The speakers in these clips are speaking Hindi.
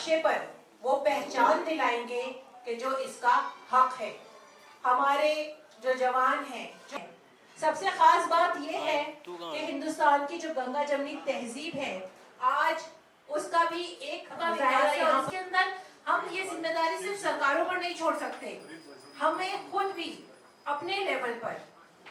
नक्शे पर वो पहचान दिलाएंगे कि जो इसका हक है। हमारे जो जवान हैं, सबसे खास बात ये है कि हिंदुस्तान की जो गंगा जमनी तहजीब है, आज उसका भी एक दायरा यहाँ के अंदर हम ये जिम्मेदारी सिर्फ सरकारों पर नहीं छोड़ सकते, हमें खुद भी अपने लेवल पर,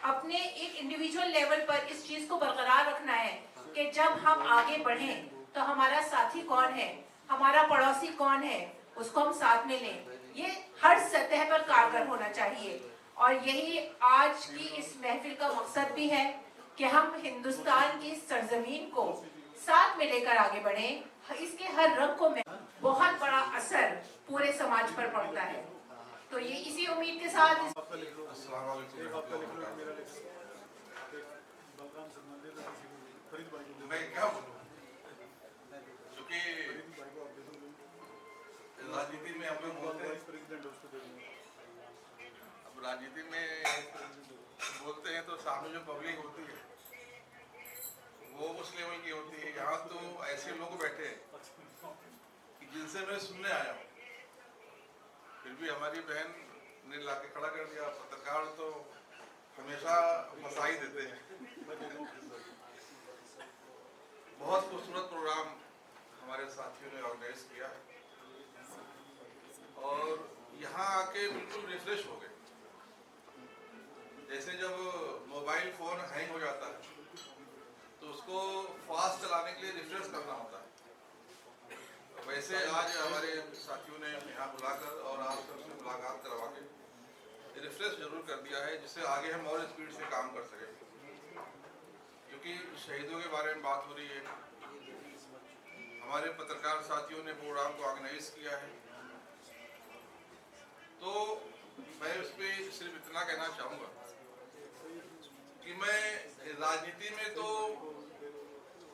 अपने एक इंडिविजुअल लेवल पर इस चीज को बरकरार रखना है कि जब हम आगे बढ़ें तो हमारा साथी कौन है, हमारा पड़ोसी कौन है, उसको हम साथ में लें। ये हर सतह पर कारगर होना चाहिए और यही आज की इस महफिल का मकसद भी है कि हम हिंदुस्तान की सरजमीन को साथ में लेकर आगे बढ़ें। इसके हर रंग को बहुत बड़ा असर पूरे समाज पर पड़ता है। तो ये इसी उम्मीद के साथ मैं क्या बोलूं, क्योंकि राजनीति में हम लोग बोलते हैं, अब राजनीति में बोलते हैं तो सामने जो पब्लिक होती है वो उस लेवल की होती है। यहाँ तो ऐसे लोग बैठे हैं कि जिनसे मैं सुनने आया हूँ, फिर भी हमारी बहन ने लाके खड़ा कर दिया। पत्रकार तो हमेशा फंसा ही देते हैं। बहुत खूबसूरत प्रोग्राम हमारे साथियों ने ऑर्गेनाइज किया है और यहाँ आके बिल्कुल रिफ्रेश हो गए। जैसे जब मोबाइल फोन हैंग हो जाता है तो उसको फास्ट चलाने के लिए रिफ्रेश करना होता है, वैसे आज हमारे साथियों ने यहाँ बुलाकर और आप सबसे मुलाकात करवा के रिफ्रेश जरूर कर दिया है, जिससे आगे हम और स्पीड से काम कर सकें। क्योंकि शहीदों के बारे में बात हो रही है, हमारे पत्रकार साथियों ने प्रोग्राम को ऑर्गेनाइज किया है, तो मैं उस पर सिर्फ इतना कहना चाहूँगा कि मैं राजनीति में तो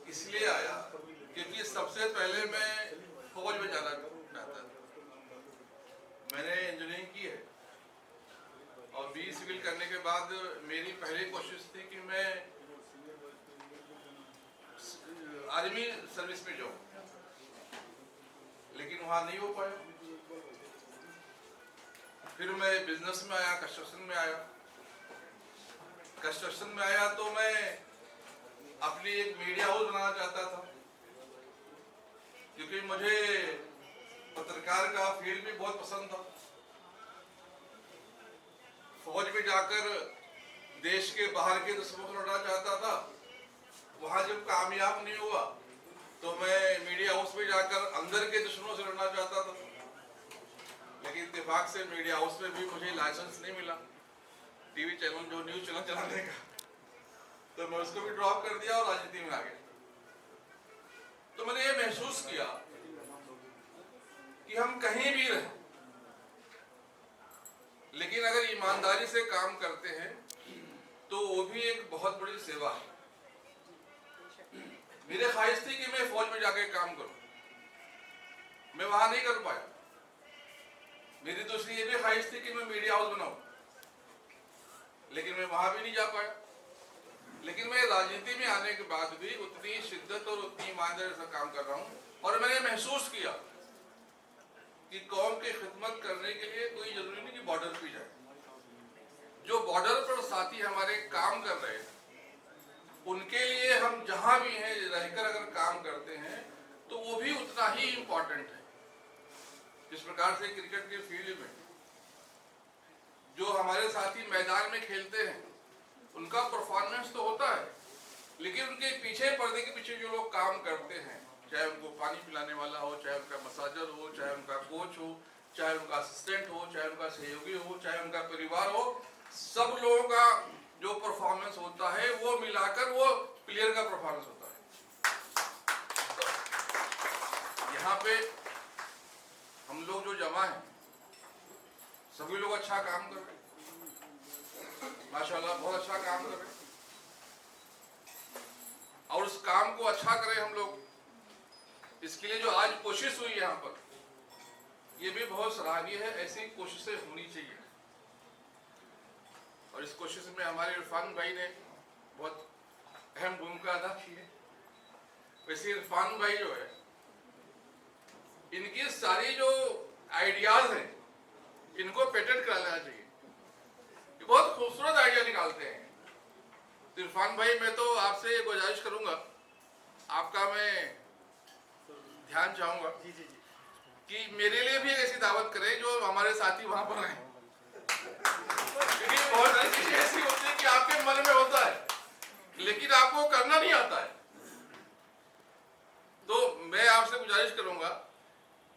इसलिए आया क्योंकि सबसे पहले मैं फौज में जाना चाहता था। मैंने इंजीनियरिंग की है और बी सिविल करने के बाद मेरी पहली कोशिश थी कि मैं आर्मी सर्विस में जाऊं, लेकिन वहां नहीं हो पाया। फिर मैं बिजनेस में आया, कंस्ट्रक्शन में आया। कंस्ट्रक्शन में आया तो मैं अपनी एक मीडिया हाउस बनाना चाहता था, क्योंकि मुझे पत्रकार का फील्ड भी बहुत पसंद था। फौज में जाकर देश के बाहर के दुश्मनों को लड़ना चाहता था, वहां जब कामयाब नहीं हुआ तो मैं मीडिया हाउस में जाकर अंदर के दुश्मनों से लड़ना चाहता था, लेकिन इत्तेफाक से मीडिया हाउस में भी मुझे लाइसेंस नहीं मिला टीवी चैनल, जो न्यूज चैनल चलाने का, तो मैं उसको भी ड्रॉप कर दिया और राजनीति में आ गया। तो मैंने ये महसूस किया कि हम कहीं भी रहें, लेकिन अगर ईमानदारी से काम करते हैं तो वो भी एक बहुत बड़ी सेवा है। मेरी ख्वाहिश थी कि मैं फौज में जाकर काम करूं, मैं वहां नहीं कर पाया। मेरी दूसरी ये भी ख्वाहिश थी कि मैं मीडिया हाउस बनाऊं, लेकिन मैं वहां भी नहीं जा पाया। लेकिन मैं राजनीति में आने के बाद भी उतनी शिद्दत और उतनी ईमानदारी से काम कर रहा हूं और मैंने महसूस किया कि कौम की खिदमत करने के लिए कोई जरूरी नहीं कि बॉर्डर पे जाए। जो बॉर्डर पर साथी हमारे काम कर रहे हैं, उनके लिए हम जहां भी हैं रहकर अगर काम करते हैं तो वो भी उतना ही इम्पोर्टेंट है। जिस प्रकार से क्रिकेट के फील्ड में जो हमारे साथी मैदान में खेलते हैं उनका परफॉर्मेंस तो होता है, लेकिन उनके पीछे, पर्दे के पीछे जो लोग काम करते हैं, चाहे उनको पानी पिलाने वाला हो, चाहे उनका मसाजर हो, चाहे उनका कोच हो, चाहे उनका असिस्टेंट हो, चाहे उनका सहयोगी हो, चाहे उनका परिवार हो, सब लोगों का जो परफॉर्मेंस होता है वो मिलाकर वो प्लेयर का परफॉर्मेंस होता है। यहाँ पे हम लोग जो जमा हैं सभी लोग अच्छा काम कर रहे हैं, माशाल्लाह बहुत अच्छा काम कर रहे हैं, और उस काम को अच्छा करें हम लोग। इसके लिए जो आज कोशिश हुई यहाँ पर, ये भी बहुत सराहनीय है। ऐसी कोशिशें होनी चाहिए और इस कोशिश में हमारे इरफान भाई ने बहुत अहम भूमिका अदा की है। वैसे इरफान भाई जो है इनकी सारी जो आइडियाज हैं इनको पेटेंट करा लेना चाहिए। ये बहुत खूबसूरत आइडिया निकालते हैं। तो इरफान भाई, मैं तो आपसे गुजारिश करूंगा, आपका मैं ध्यान चाहूंगा कि मेरे लिए भी ऐसी दावत करें जो हमारे साथी वहां पर हैं, क्योंकि बहुत सारी चीजें ऐसी होती है कि आपके मन में होता है लेकिन आपको करना नहीं आता है। तो मैं आपसे गुजारिश करूंगा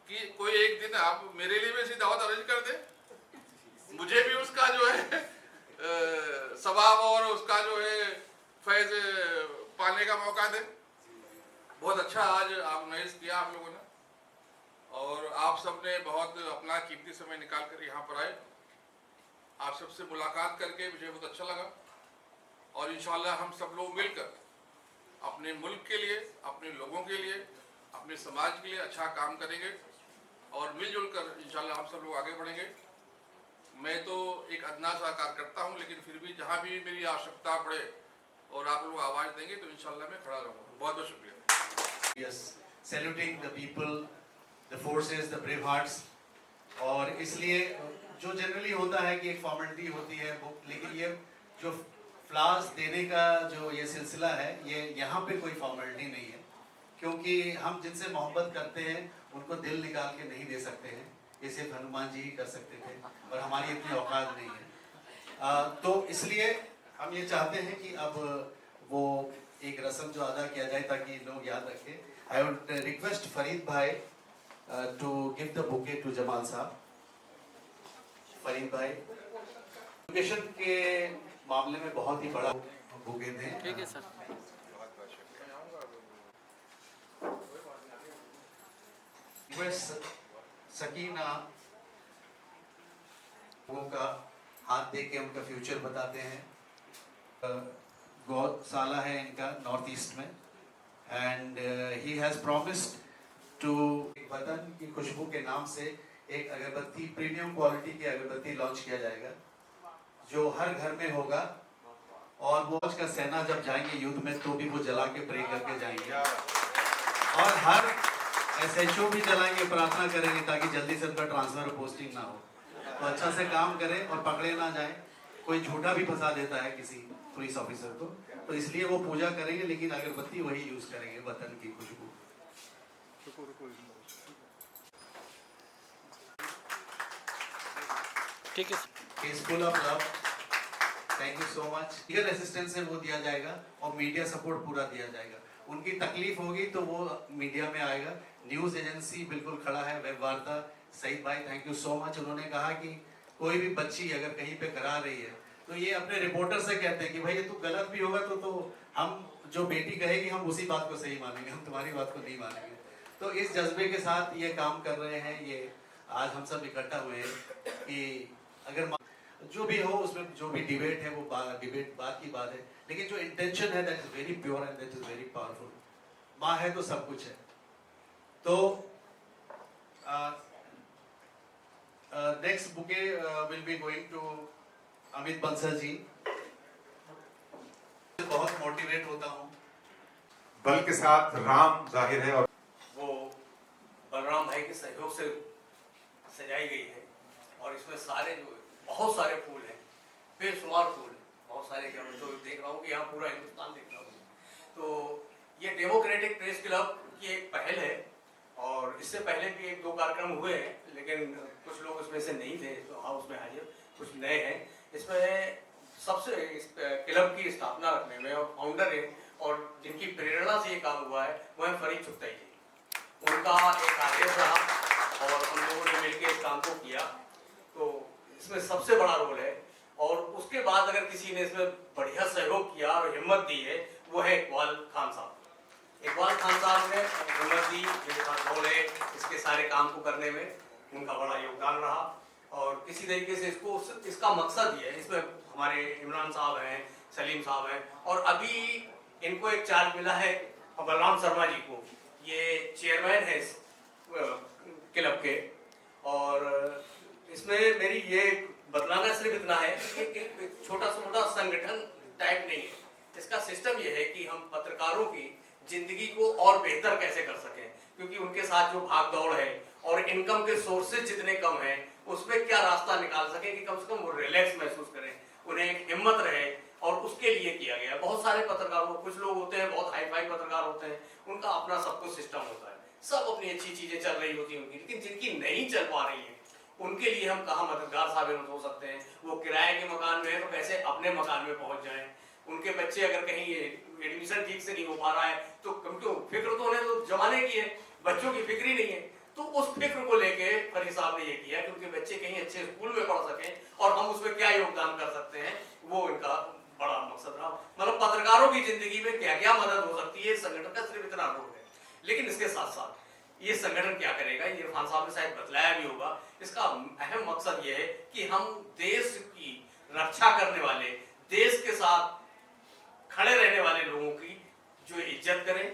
कि कोई एक दिन आप मेरे लिए भी ऐसी दावत अरेंज कर दें, मुझे भी उसका जो है सवाब और उसका जो है फैज पाने का मौका दें। बहुत अच्छा आज ऑर्गेनाइज किया आप लोगों ने, और आप सबने बहुत अपना कीमती समय निकाल कर यहाँ पर आए। आप सबसे मुलाकात करके मुझे बहुत अच्छा लगा, और इंशाल्लाह हम सब लोग मिलकर अपने मुल्क के लिए, अपने लोगों के लिए, अपने समाज के लिए अच्छा काम करेंगे, और मिलजुल कर इंशाल्लाह हम सब लोग आगे बढ़ेंगे। मैं तो एक अदना सा कार्यकर्ता हूँ, लेकिन फिर भी जहाँ भी मेरी आवश्यकता पड़े और आप लोग आवाज़ देंगे तो इंशाल्लाह मैं खड़ा रहूँगा। बहुत बहुत शुक्रिया। Yes, saluting the people, the forces, the brave hearts. और इसलिए जो जनरली होता है कि एक फॉर्मेलिटी होती है वो, लेकिन ये जो फ्लावर्स देने का जो ये सिलसिला है, ये यहाँ पे कोई फॉर्मेलिटी नहीं है, क्योंकि हम जिनसे मोहब्बत करते हैं उनको दिल निकाल के नहीं दे सकते हैं। ये सिर्फ हनुमान जी ही कर सकते थे, और हमारी इतनी औकात नहीं है। तो इसलिए हम ये चाहते हैं कि अब वो एक रस्म जो अदा किया जाए ताकि लोग याद रखें। आई वुड रिक्वेस्ट फरीद भाई to give the bouquet to Jamal साहब। फरीद भाई एजुकेशन के मामले में बहुत ही बड़ा बुके थे। ठीक है सर। रिक्वेस्ट सकीना वो का हाथ दे के उनका फ्यूचर बताते हैं। गौशाला है इनका नॉर्थ ईस्ट में, and he has promised to वतन की खुशबू के नाम से एक अगरबत्ती, प्रीमियम क्वालिटी की अगरबत्ती लॉन्च किया जाएगा जो हर घर में होगा, और वो का सेना जब जाएंगे युद्ध में तो भी वो जला के प्रे करके जाएंगे, और हर SHO भी जलाएंगे, प्रार्थना करेंगे ताकि जल्दी से उनका ट्रांसफर पोस्टिंग ना हो। तो अच्छा से काम करें और पकड़े ना जाए। कोई झूठा भी फंसा देता है किसी पुलिस ऑफिसर को, तो इसलिए वो पूजा करेंगे लेकिन अगरबत्ती वही यूज करेंगे, वतन की खुशबू। ठीक है। He's full of love. Thank you so much. Legal assistance है वो दिया जाएगा, और मीडिया सपोर्ट पूरा दिया जाएगा। उनकी तकलीफ होगी तो वो मीडिया में आएगा। न्यूज़ एजेंसी बिल्कुल खड़ा है, वेब वार्ता। सईद भाई थैंक यू सो मच। उन्होंने कहा कि कोई भी बच्ची अगर कहीं पे करा रही है तो ये अपने रिपोर्टर से कहते हैं कि भाई ये तो गलत भी होगा तो हम जो बेटी कहेगी हम उसी बात को सही मानेंगे, हम तुम्हारी बात को नहीं मानेंगे। तो इस जज्बे के साथ ये काम कर रहे हैं। ये आज हम सब इकट्ठा हुए हैं कि अगर जो भी हो उसमें जो भी डिबेट है वो डिबेट बात की बात है, लेकिन जो इंटेंशन है that is very pure and that is very powerful. माँ है तो सब कुछ है। तो next bouquet will be going to Amit Bansal ji. बहुत मोटिवेट होता हूँ। बल के साथ राम जाहिर है, और वो बलराम भाई के सहयोग से सजाई गई है, और इसमें सारे जो बहुत सारे फूल हैं, बेशुमार फूल हैं, बहुत सारे। क्या मैं तो देख रहा हूँ कि यहाँ पूरा हिंदुस्तान देख रहा हूँ। तो ये डेमोक्रेटिक प्रेस क्लब की एक पहल है, और इससे पहले भी 1-2 कार्यक्रम हुए हैं, लेकिन कुछ लोग उसमें से नहीं थे तो हाउस में हाजिर, कुछ नए हैं। इसमें सबसे इस क्लब की स्थापना रखने में और फाउंडर है और जिनकी प्रेरणा से ये काम हुआ है वो है फरीद चुगताई जी। उनका एक आदेश रहा और हम लोगों ने मिलकर इस काम को किया, तो इसमें सबसे बड़ा रोल है। और उसके बाद अगर किसी ने इसमें बढ़िया सहयोग किया और हिम्मत दी है वो है इकबाल खान साहब। इकबाल खान साहब ने हिम्मत दी, मेरे साथ रोल है इसके सारे काम को करने में, उनका बड़ा योगदान रहा। और किसी तरीके से इसका मकसद ये है, इसमें हमारे इमरान साहब हैं, सलीम साहब हैं, और अभी इनको एक चार्ज मिला है बलराम शर्मा जी को, ये चेयरमैन है इस क्लब के। और इसमें मेरी ये बतलाना सिर्फ इतना है कि एक छोटा सा मोटा संगठन टाइप नहीं है। इसका सिस्टम ये है कि हम पत्रकारों की जिंदगी को और बेहतर कैसे कर सकें, क्योंकि उनके साथ जो भाग दौड़ है और इनकम के सोर्सेज जितने कम हैं, उसमें क्या रास्ता निकाल सके कि कम से कम वो रिलैक्स महसूस करें, उन्हें एक हिम्मत रहे, और उसके लिए किया गया। बहुत सारे पत्रकारों, कुछ लोग होते हैं बहुत हाई फाई पत्रकार होते हैं, उनका अपना सब कुछ सिस्टम होता है, सब अपनी अच्छी चीजें चल रही होती होंगी, लेकिन जिनकी नहीं चल पा रही है उनके लिए हम कहाँ मददगार साबित हो सकते हैं। वो किराए के मकान में है तो कैसे अपने मकान में पहुंच जाएं, उनके बच्चे अगर कहीं एडमिशन ठीक से नहीं हो पा रहा है तो क्यों, फिक्र तो उन्हें तो जमाने की है, बच्चों की फिक्र ही नहीं है। तो उस फिक्र को लेके फरीद साहब ने ये किया कि उनके बच्चे कहीं अच्छे स्कूल में पढ़ सकें और हम उसमें क्या योगदान कर सकते हैं, वो इनका बड़ा मकसद रहा। मतलब पत्रकारों की जिंदगी में क्या क्या मदद हो सकती है, संगठन का सिर्फ इतना रोल है। लेकिन इसके साथ साथ ये संगठन क्या करेगा, ये इरफान साहब ने शायद बतलाया भी होगा। इसका अहम मकसद ये है कि हम देश की रक्षा करने वाले, देश के साथ खड़े रहने वाले लोगों की जो इज्जत करें,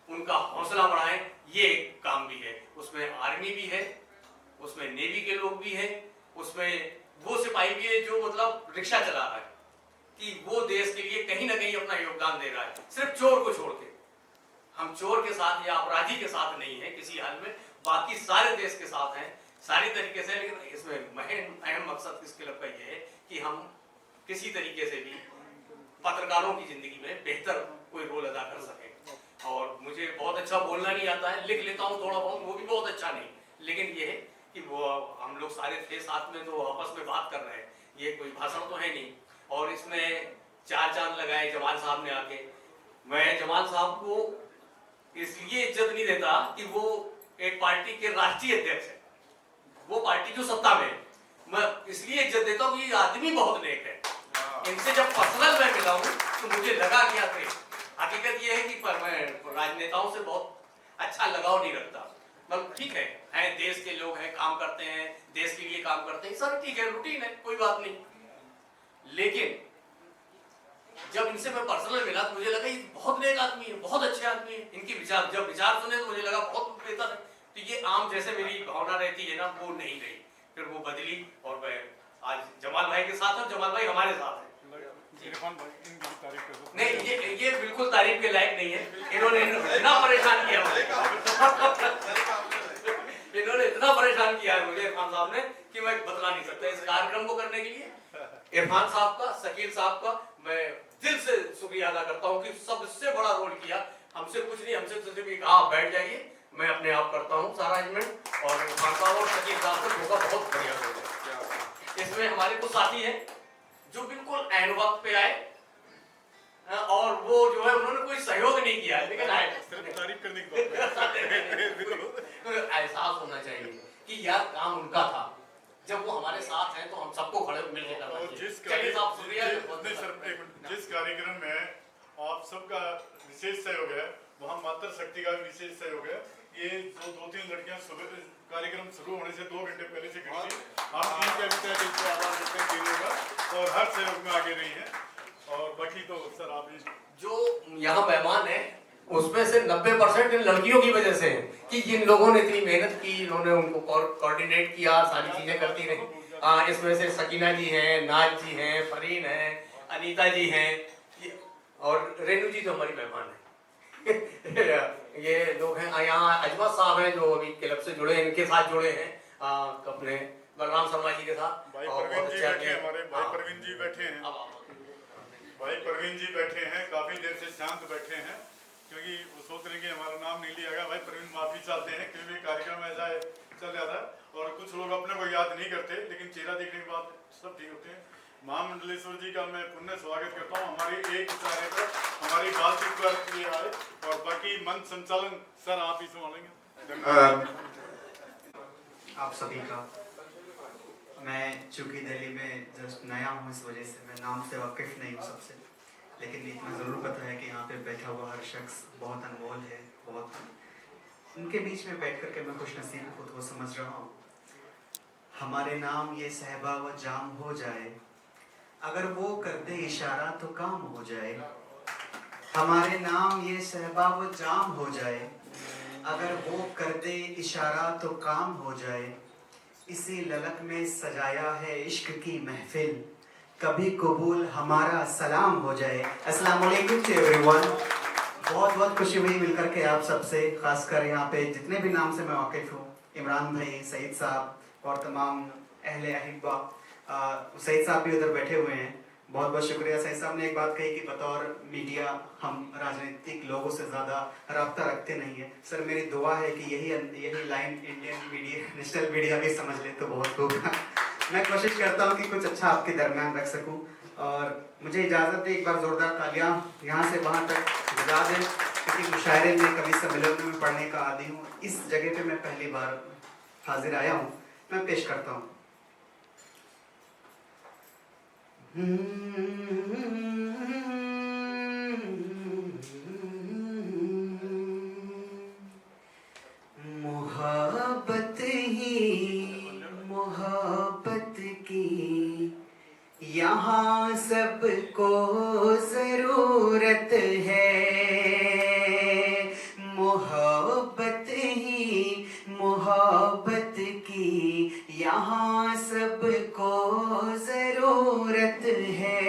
उनका हौसला बढ़ाएं, ये एक काम भी है। उसमें आर्मी भी है, उसमें नेवी के लोग भी हैं, उसमें वो सिपाही भी है जो मतलब रिक्शा चला रहा है, कि वो देश के लिए कहीं ना कहीं अपना योगदान दे रहा है। सिर्फ चोर को छोड़ के, हम चोर के साथ या अपराधी के साथ नहीं है किसी हाल में, बाकी सारे देश के साथ हैं सारी तरीके से। लेकिन इसमें अहम मकसद किस क्लब का ये है कि हम किसी तरीके से भी पत्रकारों की जिंदगी में बेहतर कोई रोल अदा कर सके। और मुझे बहुत अच्छा बोलना नहीं आता है, लिख लेता हूँ थोड़ा बहुत, वो भी बहुत अच्छा नहीं, लेकिन ये है कि वो हम लोग सारे थे साथ में तो आपस में बात कर रहे हैं, ये कोई भाषण तो है नहीं। और इसमें 4 चांद लगाए जमाल साहब ने आके। मैं जमाल साहब को इसलिए इज्जत नहीं देता कि वो एक पार्टी के राष्ट्रीय अध्यक्ष है, वो पार्टी जो सत्ता में है, मैं इसलिए इज्जत देता हूँ कि ये आदमी बहुत नेक है। इनसे जब पर्सनल में मिला हूँ तो मुझे लगा कि यार हकीकत ये है कि मैं राजनेताओं से बहुत अच्छा लगाव नहीं रखता। मतलब ठीक है देश के लोग हैं, काम करते हैं, देश के लिए काम करते हैं, सर ठीक है, रूटीन है, कोई बात नहीं। लेकिन जब इनसे मैं पर्सनल मिला तो मुझे लगा ये बहुत नेक आदमी है, बहुत अच्छे आदमी है। इनकी जब विचार सुने तो मुझे लगा बहुत बेहतर है। तो ये आम जैसे मेरी भावना रहती है ना, वो नहीं रही, फिर वो बदली। और मैं आज जमाल भाई के साथ हूँ, जमाल भाई हमारे साथ है। नहीं, ये बिल्कुल तारीफ के लायक नहीं है। इन्होंने इतना परेशान किया मुझे, इन्होंने इतना परेशान किया है मुझे इरफान साहब ने कि मैं बता नहीं सकता। इस कार्यक्रम को करने के लिए इरफान साहब का, शकील साहब का मैं दिल से शुक्रिया अदा करता हूँ कि सबसे बड़ा रोल किया। हमसे कुछ नहीं, हमसे सिर्फ एक आप बैठ जाइए, मैं अपने आप करता हूँ सारा अरेंजमेंट। और इरफान साहब और शकील साहब का धोखा बहुत बढ़िया रोल है। इसमें हमारे कुछ साथी हैं जो बिल्कुल ऐन वक्त पे आए और वो जो है उन्होंने कोई सहयोग नहीं किया, लेकिन आए। तारीफ करने की बात है। एहसास होना चाहिए कि यार काम उनका था। जब वो हमारे साथ हैं तो हम सबको खड़े मिलकर करना चाहिए। जिस कार्यक्रम में आप सबका विशेष सहयोग है, वहाँ मातृ शक्ति का विशेष सहयोग है। ये जो 2-3 लड़कियां सुबह कार्यक्रम शुरू होने से 2 घंटे पहले से खड़ी थी। हम इनका भी तय दिल से आभार व्यक्त करेंगे और हर सहयोग में आगे रही हैं। और बाकी तो सर आप जो यहाँ मेहमान है उसमें से 90% इन लड़कियों की वजह से है कि जिन लोगों ने इतनी मेहनत की, इन्होंने उनको कोऑर्डिनेट किया, सारी चीजें करती रही। इसमें से सकीना जी हैं, नाज जी हैं, फरीन हैं, अनीता जी हैं और रेनू जी तो हमारी मेहमान है। ये लोग हैं। यहाँ अजमत साहब हैं जो अभी क्लब से जुड़े हैं, इनके साथ जुड़े हैं अपने बलराम शर्मा जी के साथ। भाई परवीन जी बैठे हैं, हमारे भाई परवीन जी बैठे हैं, भाई परवीन जी बैठे हैं, काफी देर से शांत बैठे हैं क्योंकि वो सोच रहे हैं कि हमारा नाम नहीं लिया गया। भाई परवीन माफी चाहते हैं क्योंकि कार्यक्रम ऐसा चल जाता है और कुछ लोग अपने को याद नहीं करते, लेकिन चेहरा देखने के बाद सब ठीक होते हैं। महामंडलेश्वर जी का मैं पुण्य स्वागत करता हूँ हमारी एक इशारे पर, हमारी बातचीत पर ये आए। और बाकी मंच संचालन सर आप ही संभालेंगे। आप सभी का, मैं चूंकि दिल्ली में जस्ट नया हूँ इस वजह से मैं नाम से वाकिफ़ नहीं हूँ सबसे, लेकिन इतना ज़रूर पता है कि यहाँ पे बैठा हुआ हर शख्स बहुत अनमोल है। बहुत उनके बीच में बैठ कर के मैं खुश नसीब खुद को समझ रहा हूँ। हमारे नाम ये सहबा व जाम हो जाए, अगर वो कर दे इशारा तो काम हो जाए। हमारे नाम ये सहबा व जाम हो जाए, अगर वो कर दे इशारा तो काम हो जाए। इसी ललक में सजाया है इश्क की महफिल, कभी कबूल हमारा सलाम हो जाए। अस्सलाम वालेकुम टू एवरीवन। बहुत बहुत खुशी हुई मिलकर के आप सबसे, खासकर यहाँ पे जितने भी नाम से मैं वाकिफ हूँ, इमरान भाई, सईद साहब और तमाम अहले अहिब्बा। सईद साहब भी उधर बैठे हुए हैं, बहुत बहुत शुक्रिया। सईद साहब ने एक बात कही कि बतौर मीडिया हम राजनीतिक लोगों से ज़्यादा रब्ता रखते नहीं है। सर मेरी दुआ है कि यही line Indian media, national media भी समझ ले तो बहुत होगा। मैं कोशिश करता हूँ कि कुछ अच्छा आपके दरमियान रख सकूँ, और मुझे इजाज़त है, एक बार ज़ोरदार तालियां यहाँ से वहाँ तक बजा दें, क्योंकि मुशायरे में कभी सम्मेलनों में पढ़ने का आदी हूँ। इस जगह पे मैं पहली बार हाजिर आया हूँ, मैं पेश करता हूँ। मोहब्बत ही मोहब्बत की यहाँ सबको ज़रूरत है। मोहब्बत ही मोहब्बत की यहाँ सबको ज़रूरत है।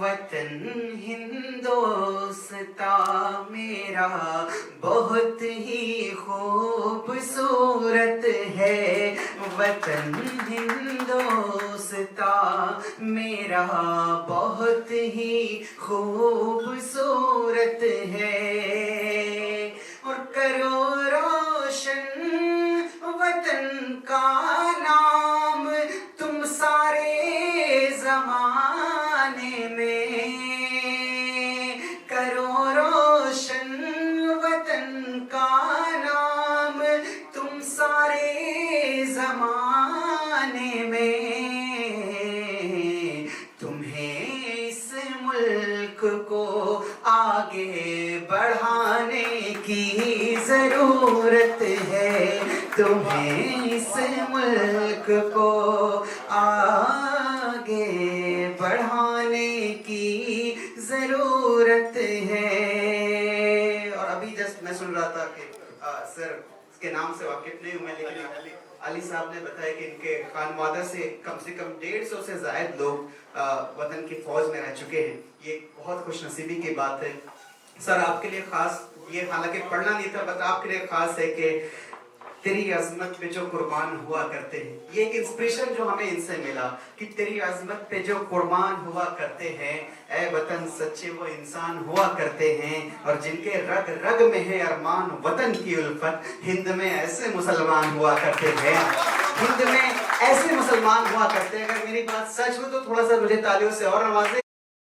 वतन हिंदोस्ता मेरा बहुत ही खूबसूरत है। वतन हिंदोस्ता मेरा बहुत ही खूबसूरत है। और करो रोशन वतन का नाम तुम सारे ज़माने में। करो रोशन वतन का नाम तुम सारे ज़माने में। तुम्हें इस मुल्क को आगे बढ़ाने की ज़रूरत है। तुम्हें इस मुल्क को आगे बढ़ाने की ज़रूरत है। और अभी जस्ट मैं सुन रहा था कि सर इसके नाम से वाकिफ नहीं हूँ मैं, लेकिन अली साहब ने बताया कि इनके खानवादा से कम 150 से ज़ायद लोग वतन की फौज में रह चुके हैं। ये बहुत खुशनसीबी की बात है। सर आपके लिए खास, ये हालांकि पढ़ना नहीं था, बट आपके लिए खास है कि तेरी अजमत पे जो कुर्बान हुआ करते हैं, ये एक इंस्पिरेशन जो हमें इनसे मिला कि तेरी अजमत पे जो कुर्बान हुआ करते हैं, ऐ वतन सच्चे वो इंसान हुआ करते हैं, और जिनके रग रग में है अरमान वतन की उल्फत, हिंद में ऐसे मुसलमान हुआ करते हैं। हिंद में ऐसे मुसलमान हुआ करते हैं। अगर मेरी बात सच हो तो थोड़ा सा मुझे तालियों से और नवाजें।